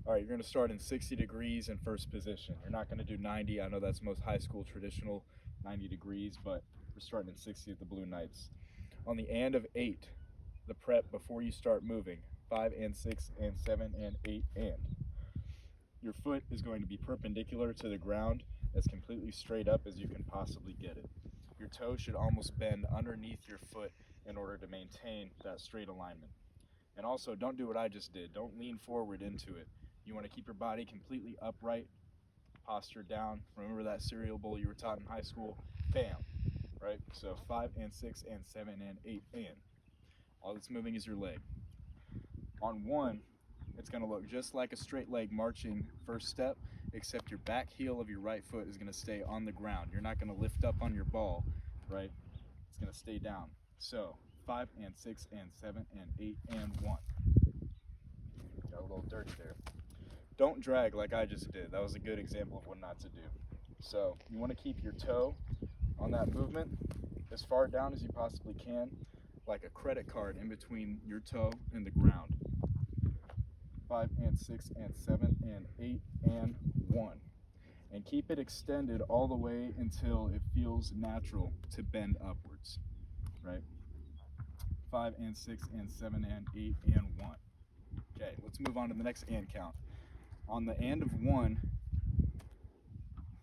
All right, you're going to start in 60 degrees in first position. You're not going to do 90. I know that's most high school traditional 90 degrees, but we're starting in 60 at the Blue Knights. On the and of 8, the prep before you start moving, 5 and 6 and 7 and 8 and. Your foot is going to be perpendicular to the ground, as completely straight up as you can possibly get it. Your toe should almost bend underneath your foot in order to maintain that straight alignment. And also, don't do what I just did. Don't lean forward into it. You want to keep your body completely upright, posture down. Remember that cereal bowl you were taught in high school? Bam, right? So 5 and 6 and 7 and 8 and. All that's moving is your leg. On 1, it's going to look just like a straight leg marching first step, except your back heel of your right foot is going to stay on the ground. You're not going to lift up on your ball, right? It's going to stay down. So 5 and 6 and 7 and 8 and 1. Got a little dirty there. Don't drag like I just did. That was a good example of what not to do. So you want to keep your toe on that movement as far down as you possibly can, like a credit card in between your toe and the ground. 5 and 6 and 7 and 8 and 1. And keep it extended all the way until it feels natural to bend upwards, right? 5 and 6 and 7 and 8 and 1. Okay, let's move on to the next and count. On the and of 1,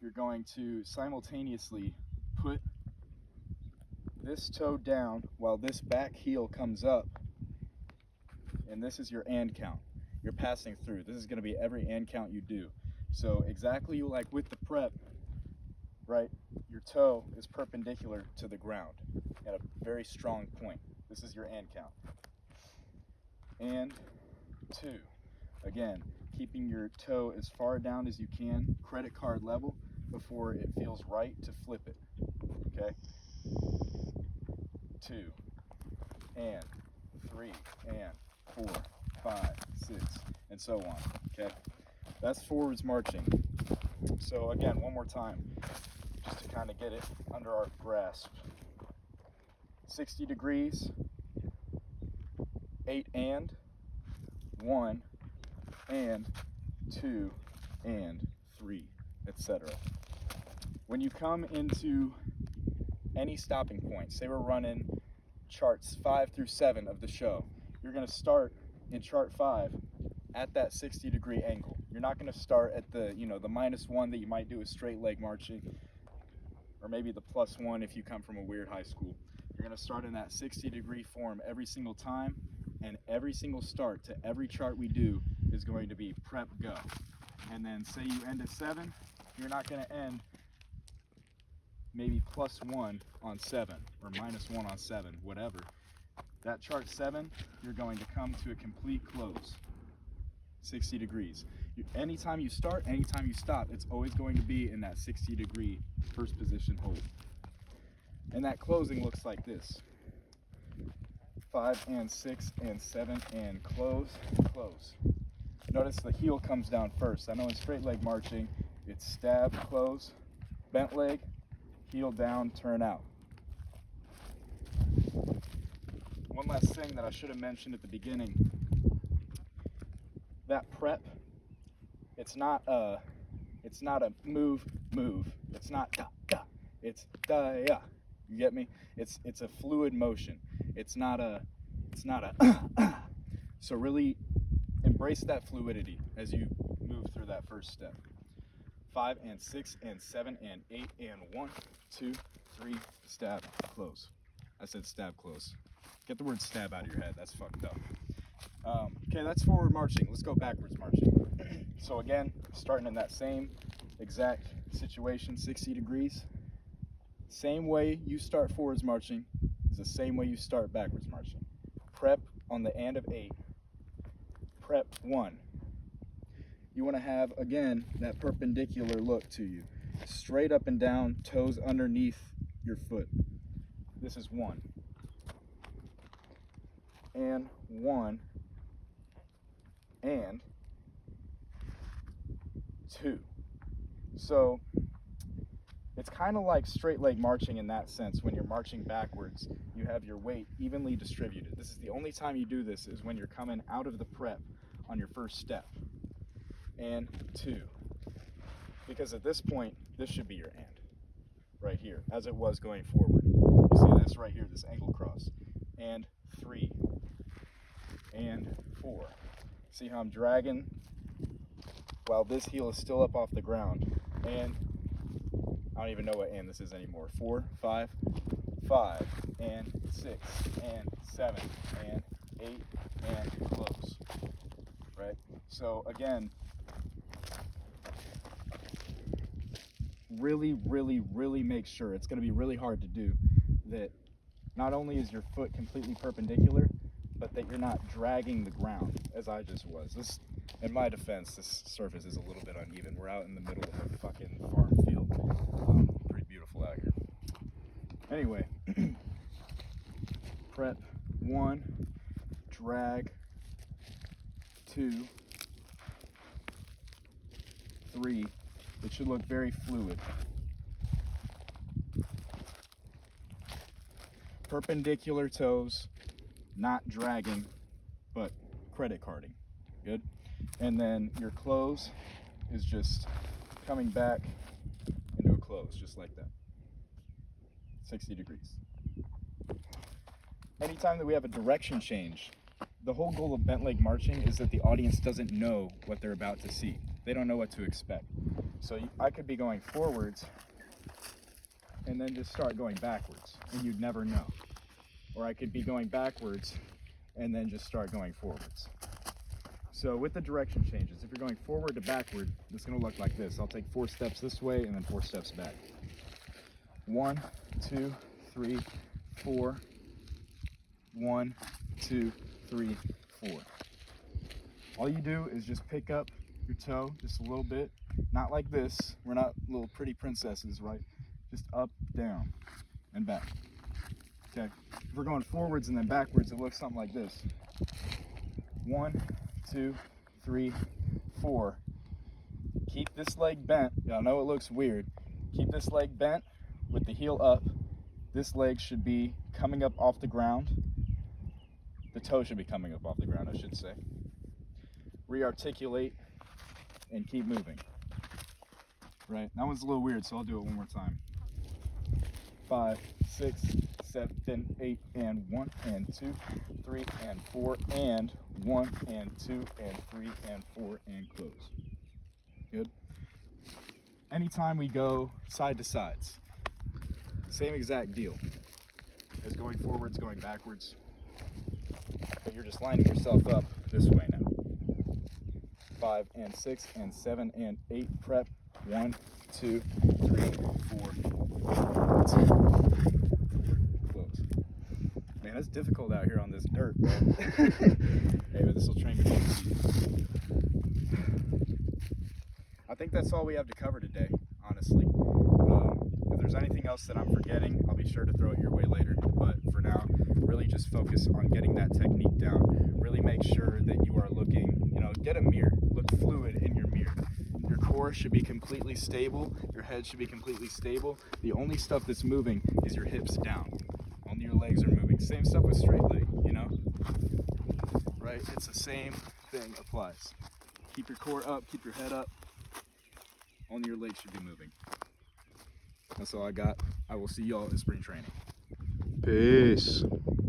you're going to simultaneously put this toe down while this back heel comes up, and this is your and count. You're passing through. This is going to be every and count you do. So exactly like with the prep, right, your toe is perpendicular to the ground at a very strong point. This is your and count. And 2. Again, keeping your toe as far down as you can, credit card level, before it feels right to flip it. Okay? 2 and 3 and 4, 5, 6, and so on. Okay? That's forwards marching. So again, one more time, just to kind of get it under our grasp. 60 degrees, 8 and, 1 and, 2 and, 3, etc. When you come into any stopping point, say we're running charts 5 through 7 of the show, you're going to start in chart 5 at that 60 degree angle. You're not going to start at the, the -1 that you might do with straight leg marching, or maybe the +1 if you come from a weird high school. You're going to start in that 60 degree form every single time, and every single start to every chart we do is going to be prep go. And then say you end at 7, you're not going to end maybe +1 on 7 or -1 on 7, whatever. That chart 7, you're going to come to a complete close, 60 degrees. Anytime you start, anytime you stop, it's always going to be in that 60 degree first position hold. And that closing looks like this. 5 and 6 and 7 and close, close. Notice the heel comes down first. I know in straight leg marching, it's stab, close, bent leg, heel down, turn out. One last thing that I should have mentioned at the beginning. That prep, it's not a move, move. It's not da, da. It's da, ya. You get me? It's a fluid motion. It's not a So really embrace that fluidity as you move through that first step. 5 and 6 and 7 and 8 and 1, 2, 3, stab, close. I said stab, close. Get the word stab out of your head. That's fucked up. Okay, that's forward marching. Let's go backwards marching. So again, starting in that same exact situation, 60 degrees. Same way you start forwards marching is the same way you start backwards marching. Prep on the and of 8. Prep 1. You want to have, again, that perpendicular look to you. Straight up and down, toes underneath your foot. This is 1. And 1. And 2. So it's kind of like straight leg marching in that sense. When you're marching backwards, you have your weight evenly distributed. This is the only time you do this, is when you're coming out of the prep on your first step. and 2. Because at this point, this should be your and right here, as it was going forward. You see this right here, this ankle cross. And 3, and 4. See how I'm dragging while this heel is still up off the ground. And I don't even know what and this is anymore. 4, 5, 5, and 6, and 7, and 8, and close. Right? So again, really make sure, it's going to be really hard to do, that not only is your foot completely perpendicular, but that you're not dragging the ground as I just was. This, in my defense, this surface is a little bit uneven. We're out in the middle of a fucking farm field. Pretty beautiful out here. Anyway, prep 1, drag 2, 3. It should look very fluid. Perpendicular toes, not dragging, but credit carding. Good? And then your close is just coming back into a close, just like that. 60 degrees. Anytime that we have a direction change, the whole goal of bent leg marching is that the audience doesn't know what they're about to see. They don't know what to expect. So I could be going forwards and then just start going backwards, and you'd never know. Or I could be going backwards and then just start going forwards. So with the direction changes, if you're going forward to backward, it's going to look like this. I'll take 4 steps this way and then 4 steps back. 1, 2, 3, 4. 1, 2, 3, 4. All you do is just pick up your toe just a little bit, not like this. We're not little pretty princesses, right? Just up, down, and back. Okay. If we're going forwards and then backwards, it looks something like this. 1, 2, 3, 4. Keep this leg bent. I know it looks weird. Keep this leg bent with the heel up. This leg should be coming up off the ground. The toe should be coming up off the ground, I should say. Rearticulate and keep moving. Right, that one's a little weird, so I'll do it one more time. 5, 6, 7, 8, and 1, and 2, 3, and 4, and 1, and 2, and 3, and 4, and close. Good. Anytime we go side to sides, same exact deal as going forwards, going backwards, but you're just lining yourself up this way now. 5, and 6, and 7, and 8, prep. 1, 2, 3, 4, 2, close. Man, it's difficult out here on this dirt, bro. Hey, but this will train me to see. I think that's all we have to cover today, honestly. If there's anything else that I'm forgetting, I'll be sure to throw it your way later. But for now, really just focus on getting that technique down. Really make sure that you are looking, get a mirror. Look fluid in your mirror. Your core should be completely stable. Your head should be completely stable. The only stuff that's moving is your hips down. Only your legs are moving. Same stuff with straight leg, Right? It's the same thing applies. Keep your core up, keep your head up. Only your legs should be moving. That's all I got. I will see y'all in spring training. Peace.